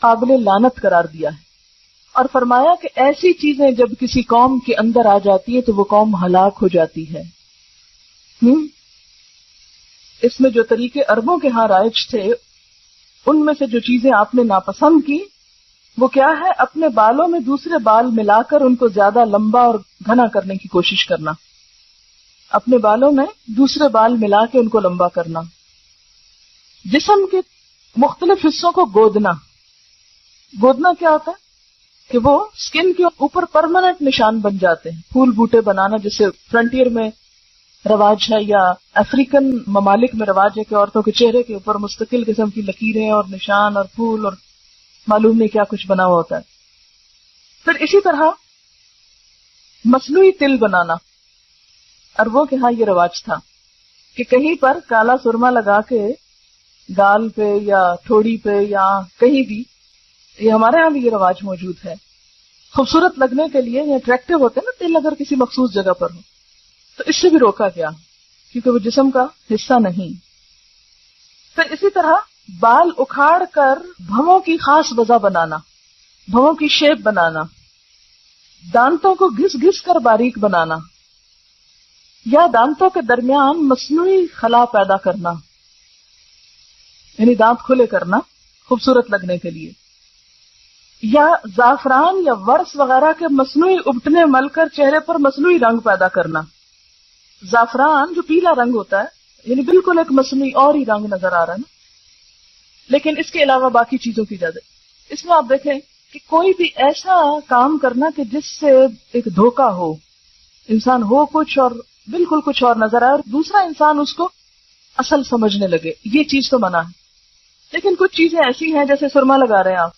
قابل لعنت قرار دیا ہے، اور فرمایا کہ ایسی چیزیں جب کسی قوم کے اندر آ جاتی ہیں تو وہ قوم ہلاک ہو جاتی ہے۔ اس میں جو طریقے عربوں کے ہاں رائج تھے، ان میں سے جو چیزیں آپ نے ناپسند کی وہ کیا ہے؟ اپنے بالوں میں دوسرے بال ملا کر ان کو زیادہ لمبا اور گھنا کرنے کی کوشش کرنا، اپنے بالوں میں دوسرے بال ملا کے ان کو لمبا کرنا، جسم کے مختلف حصوں کو گودنا۔ گودنا کیا ہوتا ہے کہ وہ سکن کے اوپر پرماننٹ نشان بن جاتے ہیں، پھول بوٹے بنانا جیسے فرنٹیئر میں رواج ہے یا افریقن ممالک میں رواج ہے کہ عورتوں کے چہرے کے اوپر مستقل قسم کی لکیریں اور نشان اور پھول اور معلوم نہیں کیا کچھ بنا ہوا ہوتا ہے۔ پھر اسی طرح مصنوعی تل بنانا، عربوں کے ہاں یہ رواج تھا کہ کہیں پر کالا سرما لگا کے گال پہ یا ٹھوڑی پہ یا کہیں بھی، یہ ہمارے ہاں بھی یہ رواج موجود ہے، خوبصورت لگنے کے لیے، یا اٹریکٹیو ہوتے ہیں نا تل اگر کسی مخصوص جگہ پر ہو، تو اس سے بھی روکا گیا کیونکہ وہ جسم کا حصہ نہیں۔ پھر اسی طرح بال اکھاڑ کر بھووں کی خاص وضع بنانا، بھووں کی شیپ بنانا، دانتوں کو گھس گھس کر باریک بنانا، یا دانتوں کے درمیان مصنوعی خلا پیدا کرنا، یعنی دانت کھلے کرنا خوبصورت لگنے کے لیے، یا زعفران یا ورس وغیرہ کے مصنوعی ابٹنے مل کر چہرے پر مصنوعی رنگ پیدا کرنا۔ زعفران جو پیلا رنگ ہوتا ہے، یعنی بالکل ایک مصنوعی اور ہی رنگ نظر آ رہا ہے نا، لیکن اس کے علاوہ باقی چیزوں کی اجازت۔ اس میں آپ دیکھیں کہ کوئی بھی ایسا کام کرنا کہ جس سے ایک دھوکہ ہو، انسان ہو کچھ اور بالکل کچھ اور نظر آئے اور دوسرا انسان اس کو اصل سمجھنے لگے، یہ چیز تو منع ہے۔ لیکن کچھ چیزیں ایسی ہیں جیسے سرما لگا رہے ہیں آپ،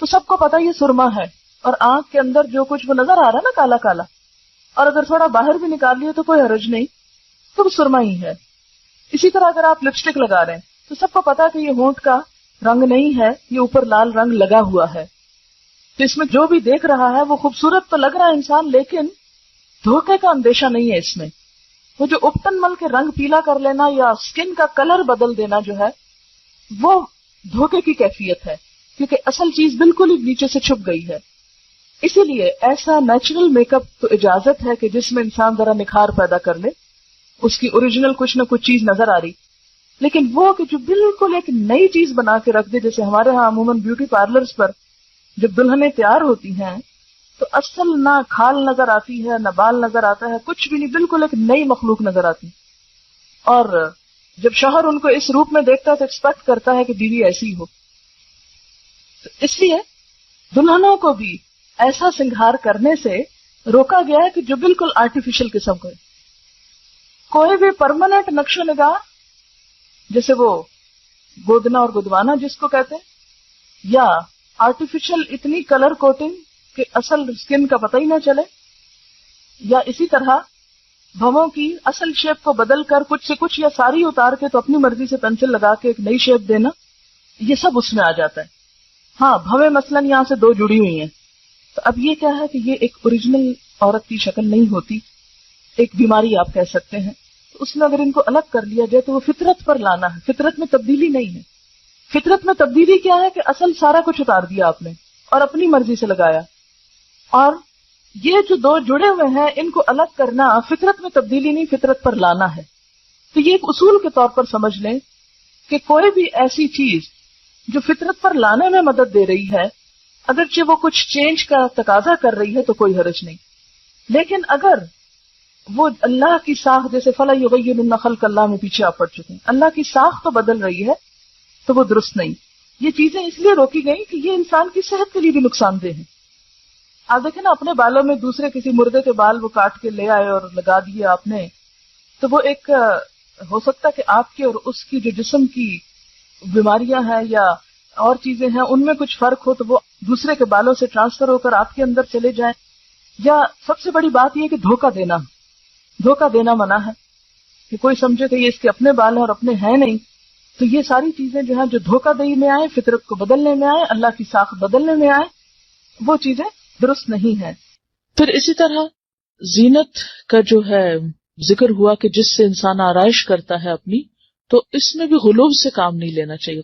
تو سب کو پتا یہ سرما ہے، اور آنکھ کے اندر جو کچھ وہ نظر آ رہا ہے نا کالا کالا، اور اگر تھوڑا باہر بھی نکال لیے تو کوئی حرج نہیں، تو وہ سرما ہی ہے۔ اسی طرح اگر آپ لپسٹک لگا رہے ہیں تو سب کو پتا کہ یہ ہونٹ کا رنگ نہیں ہے، یہ اوپر لال رنگ لگا ہوا ہے، تو اس میں جو بھی دیکھ رہا ہے وہ خوبصورت تو لگ رہا ہے انسان، لیکن دھوکے کا اندیشہ نہیں ہے اس میں۔ وہ جو اپٹن مل کے رنگ پیلا کر لینا یا سکن کا کلر بدل دینا جو ہے وہ دھوکے کی کیفیت ہے، کیونکہ اصل چیز بالکل ہی نیچے سے چھپ گئی ہے۔ اسی لیے ایسا نیچرل میک اپ تو اجازت ہے کہ جس میں انسان ذرا نکھار پیدا کر لے، اس کی اوریجنل کچھ نہ کچھ چیز نظر آ رہی، لیکن وہ کہ جو بالکل ایک نئی چیز بنا کے رکھ دے، جیسے ہمارے ہاں عموماً بیوٹی پارلرز پر جب دلہنیں تیار ہوتی ہیں تو اصل نہ کھال نظر آتی ہے، نہ بال نظر آتا ہے، کچھ بھی نہیں، بالکل ایک نئی مخلوق نظر آتی، اور جب شوہر ان کو اس روپ میں دیکھتا ہے تو ایکسپیکٹ کرتا ہے کہ بیوی ایسی ہو۔ تو اس لیے دلہنوں کو بھی ایسا سنگھار کرنے سے روکا گیا ہے کہ جو بالکل آرٹیفیشل قسم کا ہے۔ کوئی بھی پرماننٹ نقش و نگار جیسے وہ گودنا اور گدوانا جس کو کہتے ہیں، یا آرٹیفیشل اتنی کلر کوٹنگ کہ اصل سکن کا پتہ ہی نہ چلے، یا اسی طرح بھووں کی اصل شیپ کو بدل کر کچھ سے کچھ یا ساری اتار کے تو اپنی مرضی سے پینسل لگا کے ایک نئی شیپ دینا، یہ سب اس میں آ جاتا ہے۔ ہاں بھویں مثلاً یہاں سے دو جڑی ہوئی ہیں، تو اب یہ کیا ہے کہ یہ ایک اوریجنل عورت کی شکل نہیں ہوتی، ایک بیماری آپ کہہ سکتے ہیں۔ تو اس میں اگر ان کو الگ کر لیا جائے تو وہ فطرت پر لانا ہے، فطرت میں تبدیلی نہیں ہے۔ فطرت میں تبدیلی کیا ہے کہ اصل سارا کچھ اتار دیا آپ نے اور اپنی مرضی سے لگایا، اور یہ جو دو جڑے ہوئے ہیں ان کو الگ کرنا فطرت میں تبدیلی نہیں، فطرت پر لانا ہے۔ تو یہ ایک اصول کے طور پر سمجھ لیں کہ کوئی بھی ایسی چیز جو فطرت پر لانے میں مدد دے رہی ہے، اگرچہ وہ کچھ چینج کا تقاضا کر رہی ہے تو کوئی حرج نہیں، لیکن اگر وہ اللہ کی ساخت، جیسے فَلَا يُغَيِّرُنَّ خَلْقَ اللَّهِ میں پیچھے آپ پڑ چکے ہیں، اللہ کی ساخت تو بدل رہی ہے تو وہ درست نہیں۔ یہ چیزیں اس لیے روکی گئی کہ یہ انسان کی صحت کے لیے بھی نقصان دہ ہیں۔ آپ دیکھیں نا اپنے بالوں میں دوسرے کسی مردے کے بال وہ کاٹ کے لے آئے اور لگا دیے آپ نے، تو وہ ایک ہو سکتا کہ آپ کے اور اس کی جو جسم کی بیماریاں ہیں یا اور چیزیں ہیں ان میں کچھ فرق ہو تو وہ دوسرے کے بالوں سے ٹرانسفر ہو کر آپ کے اندر چلے جائیں، یا سب سے بڑی بات یہ کہ دھوکہ دینا منع ہے، کہ کوئی سمجھے کہ یہ اس کے اپنے بال ہیں اور اپنے ہیں نہیں۔ تو یہ ساری چیزیں جو ہیں جو دھوکہ دہی میں آئے، فطرت کو بدلنے میں آئے، اللہ کی ساخت بدلنے میں آئے، وہ چیزیں درست نہیں ہیں۔ پھر اسی طرح زینت کا جو ہے ذکر ہوا کہ جس سے انسان آرائش کرتا ہے اپنی، تو اس میں بھی غلو سے کام نہیں لینا چاہیے۔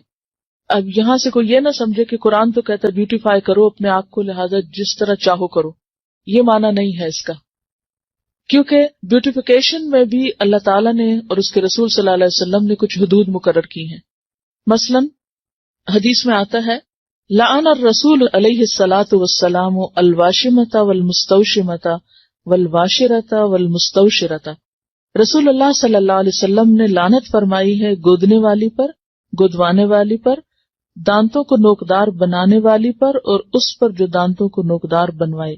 اب یہاں سے کوئی یہ نہ سمجھے کہ قرآن تو کہتا ہے بیوٹیفائی کرو اپنے آپ کو، لہذا جس طرح چاہو کرو، یہ معنی نہیں ہے اس کا، کیونکہ بیوٹیفیکیشن میں بھی اللہ تعالیٰ نے اور اس کے رسول صلی اللہ علیہ وسلم نے کچھ حدود مقرر کی ہیں. مثلا حدیث میں آتا ہے لعن الرسول علیہ الصلاۃ والسلام الواشمۃ والمستوشمۃ والواشرۃ والمستوشرۃ، رسول اللہ صلی اللہ علیہ وسلم نے لعنت فرمائی ہے گودنے والی پر، گودوانے والی پر، دانتوں کو نوکدار بنانے والی پر، اور اس پر جو دانتوں کو نوکدار بنوائے.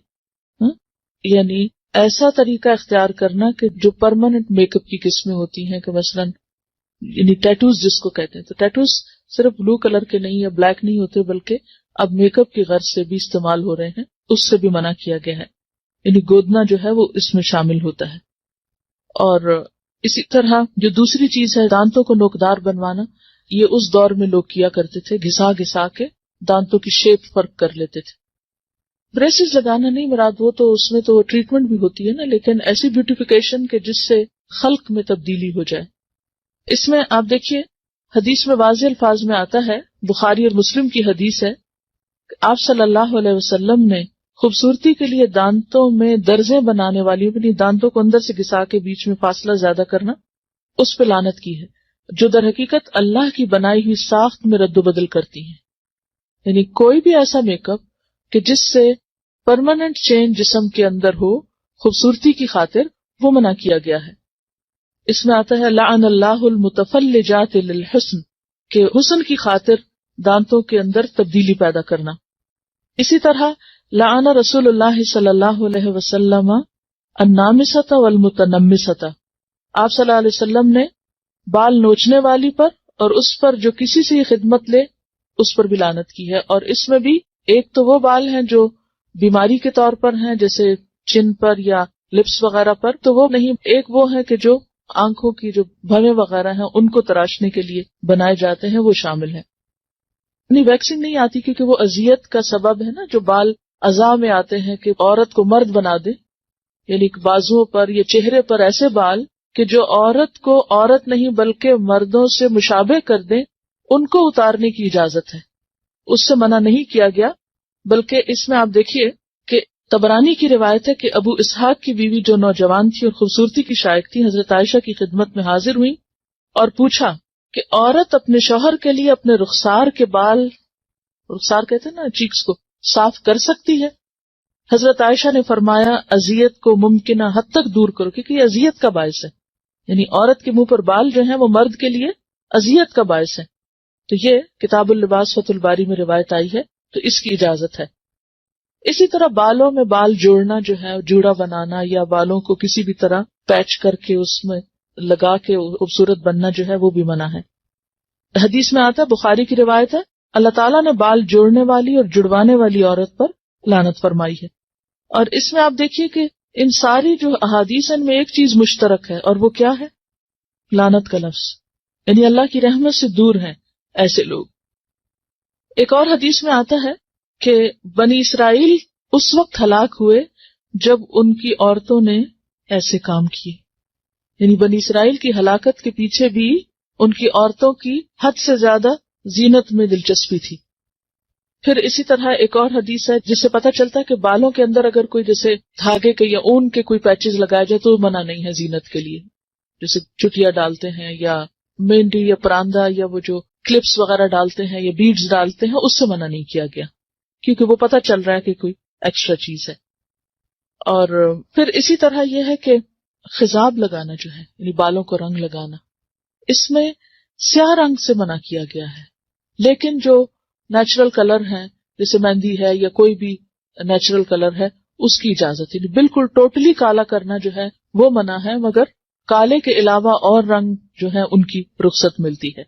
یعنی ایسا طریقہ اختیار کرنا کہ جو پرماننٹ میک اپ کی قسمیں ہوتی ہیں، کہ مثلا یعنی ٹیٹوز جس کو کہتے ہیں، تو ٹیٹوز صرف بلو کلر کے نہیں یا بلیک نہیں ہوتے، بلکہ اب میک اپ کی غرض سے بھی استعمال ہو رہے ہیں، اس سے بھی منع کیا گیا ہے. یعنی گودنا جو ہے وہ اس میں شامل ہوتا ہے. اور اسی طرح جو دوسری چیز ہے دانتوں کو نوکدار بنوانا، یہ اس دور میں لوگ کیا کرتے تھے، گھسا گھسا کے دانتوں کی شیپ فرق کر لیتے تھے. بریسز لگانا نہیں مراد، وہ تو اس میں تو ٹریٹمنٹ بھی ہوتی ہے نا، لیکن ایسی بیوٹیفیکیشن کہ جس سے خلق میں تبدیلی ہو جائے. اس میں آپ دیکھیے حدیث میں واضح الفاظ میں آتا ہے، بخاری اور مسلم کی حدیث ہے کہ آپ صلی اللہ علیہ وسلم نے خوبصورتی کے لیے دانتوں میں درزیں بنانے والی، اپنی دانتوں کو اندر سے گھسا کے بیچ میں فاصلہ زیادہ کرنا، اس پہ لعنت کی ہے، جو در حقیقت اللہ کی بنائی ہوئی ساخت میں رد و بدل کرتی ہیں. یعنی کوئی بھی ایسا میک اپ کہ جس سے پرماننٹ چینج جسم کے اندر ہو خوبصورتی کی خاطر، وہ منع کیا گیا ہے. اس میں آتا ہے لعن اللہ المتفلجات للحسن، کہ حسن کی خاطر دانتوں کے اندر تبدیلی پیدا کرنا. اسی طرح لعن رسول اللہ صلی اللہ علیہ وسلم النامست والمتنمست، آپ صلی اللہ علیہ وسلم نے بال نوچنے والی پر اور اس پر جو کسی سے خدمت لے اس پر بھی لعنت کی ہے. اور اس میں بھی ایک تو وہ بال ہیں جو بیماری کے طور پر ہیں، جیسے چن پر یا لپس وغیرہ پر، تو وہ نہیں. ایک وہ ہے کہ جو آنکھوں کی جو بھویں وغیرہ ہیں ان کو تراشنے کے لیے بنائے جاتے ہیں، وہ شامل ہیں. نہیں، ویکسنگ نہیں آتی کیونکہ وہ اذیت کا سبب ہے نا. جو بال اعضاء میں آتے ہیں کہ عورت کو مرد بنا دے، یعنی بازوؤں پر یا چہرے پر ایسے بال کہ جو عورت کو عورت نہیں بلکہ مردوں سے مشابہ کر دیں، ان کو اتارنے کی اجازت ہے، اس سے منع نہیں کیا گیا. بلکہ اس میں آپ دیکھیے کہ طبرانی کی روایت ہے کہ ابو اسحاق کی بیوی جو نوجوان تھی اور خوبصورتی کی شائق تھی، حضرت عائشہ کی خدمت میں حاضر ہوئی اور پوچھا کہ عورت اپنے شوہر کے لیے اپنے رخسار کے بال، رخسار کہتے ہیں نا چیکس کو، صاف کر سکتی ہے؟ حضرت عائشہ نے فرمایا اذیت کو ممکنہ حد تک دور کرو، کیونکہ یہ اذیت کا باعث ہے. یعنی عورت کے منہ پر بال جو ہیں وہ مرد کے لیے اذیت کا باعث ہے. تو یہ کتاب اللباس فتح الباری میں روایت آئی ہے، تو اس کی اجازت ہے. اسی طرح بالوں میں بال جوڑنا جو ہے، جوڑا بنانا یا بالوں کو کسی بھی طرح پیچ کر کے اس میں لگا کے خوبصورت بننا جو ہے وہ بھی منع ہے. حدیث میں آتا ہے، بخاری کی روایت ہے، اللہ تعالیٰ نے بال جوڑنے والی اور جڑوانے والی عورت پر لعنت فرمائی ہے. اور اس میں آپ دیکھیے کہ ان ساری جو احادیث ان میں ایک چیز مشترک ہے، اور وہ کیا ہے؟ لعنت کا لفظ. یعنی اللہ کی رحمت سے دور ہیں ایسے لوگ. ایک اور حدیث میں آتا ہے کہ بنی اسرائیل اس وقت ہلاک ہوئے جب ان کی عورتوں نے ایسے کام کیے. یعنی بنی اسرائیل کی ہلاکت کے پیچھے بھی ان کی عورتوں کی حد سے زیادہ زینت میں دلچسپی تھی. پھر اسی طرح ایک اور حدیث ہے جس سے پتہ چلتا ہے کہ بالوں کے اندر اگر کوئی جیسے دھاگے کے یا اون کے کوئی پیچز لگائے جائے تو منع نہیں ہے زینت کے لیے، جیسے چٹیا ڈالتے ہیں یا مہندی یا پراندہ یا وہ جو کلپس وغیرہ ڈالتے ہیں یا بیڈز ڈالتے ہیں، اس سے منع نہیں کیا گیا کیونکہ وہ پتہ چل رہا ہے کہ کوئی ایکسٹرا چیز ہے. اور پھر اسی طرح یہ ہے کہ خضاب لگانا جو ہے، یعنی بالوں کو رنگ لگانا، اس میں سیاہ رنگ سے منع کیا گیا ہے. لیکن جو نیچرل کلر ہیں جیسے مہندی ہے یا کوئی بھی نیچرل کلر ہے اس کی اجازت ہے. بالکل ٹوٹلی کالا کرنا جو ہے وہ منع ہے، مگر کالے کے علاوہ اور رنگ جو ہے ان کی رخصت ملتی ہے.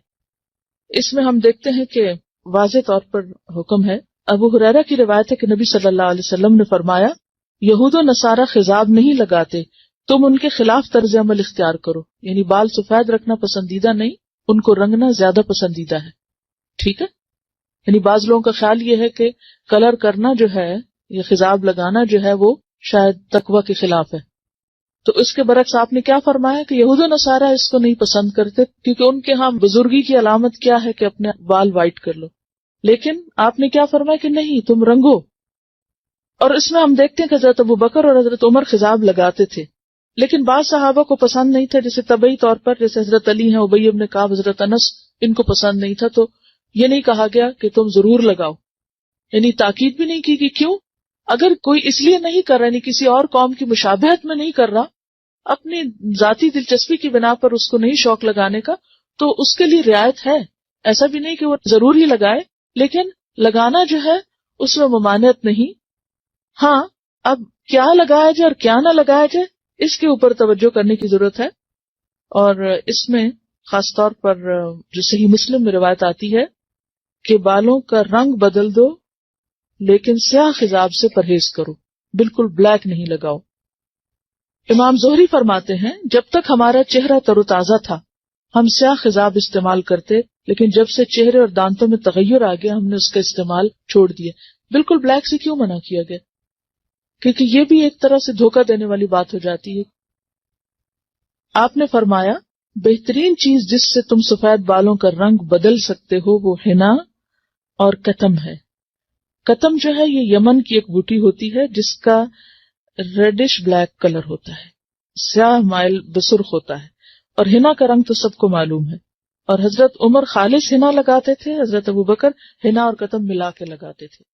اس میں ہم دیکھتے ہیں کہ واضح طور پر حکم ہے. ابو ہریرہ کی روایت ہے کہ نبی صلی اللہ علیہ وسلم نے فرمایا یہود و نصارہ خضاب نہیں لگاتے، تم ان کے خلاف طرز عمل اختیار کرو. یعنی بال سفید رکھنا پسندیدہ نہیں، ان کو رنگنا زیادہ پسندیدہ ہے. ٹھیک ہے. یعنی بعض لوگوں کا خیال یہ ہے کہ کلر کرنا جو ہے یا خضاب لگانا جو ہے وہ شاید تقوی کے خلاف ہے. تو اس کے برعکس آپ نے کیا فرمایا کہ یہود و نصارہ اس کو نہیں پسند کرتے، کیونکہ ان کے ہاں بزرگی کی علامت کیا ہے کہ اپنے بال وائٹ کر لو. لیکن آپ نے کیا فرمایا کہ نہیں تم رنگو. اور اس میں ہم دیکھتے ہیں کہ حضرت ابو بکر اور حضرت عمر خضاب لگاتے تھے، لیکن بعض صحابہ کو پسند نہیں تھا، جیسے طبعی طور پر جیسے حضرت علی ہیں، ابی بن کعب، حضرت انس، ان کو پسند نہیں تھا. تو یہ نہیں کہا گیا کہ تم ضرور لگاؤ، یعنی تاکید بھی نہیں کی کہ کیوں. اگر کوئی اس لیے نہیں کر رہا، یعنی کسی اور قوم کی مشابہت میں نہیں کر رہا، اپنی ذاتی دلچسپی کی بنا پر اس کو نہیں شوق لگانے کا، تو اس کے لیے رعایت ہے. ایسا بھی نہیں کہ وہ ضرور ہی لگائے، لیکن لگانا جو ہے اس میں ممانعت نہیں. ہاں اب کیا لگایا جائے اور کیا نہ لگایا جائے اس کے اوپر توجہ کرنے کی ضرورت ہے. اور اس میں خاص طور پر جو صحیح مسلم میں روایت آتی ہے کہ بالوں کا رنگ بدل دو لیکن سیاہ خضاب سے پرہیز کرو، بالکل بلیک نہیں لگاؤ. امام زہری فرماتے ہیں جب تک ہمارا چہرہ تر و تازہ تھا ہم سیاہ خضاب استعمال کرتے، لیکن جب سے چہرے اور دانتوں میں تغیر آ گیا ہم نے اس کا استعمال چھوڑ دیا. بالکل بلیک سے کیوں منع کیا گیا؟ کیونکہ یہ بھی ایک طرح سے دھوکہ دینے والی بات ہو جاتی ہے. آپ نے فرمایا بہترین چیز جس سے تم سفید بالوں کا رنگ بدل سکتے ہو وہ حنا اور کتم ہے. کتم جو ہے یہ یمن کی ایک بوٹی ہوتی ہے جس کا ریڈش بلیک کلر ہوتا ہے، سیاہ مائل بسرخ ہوتا ہے. اور حنا کا رنگ تو سب کو معلوم ہے. اور حضرت عمر خالص حنا لگاتے تھے، حضرت ابو بکر حنا اور کتم ملا کے لگاتے تھے.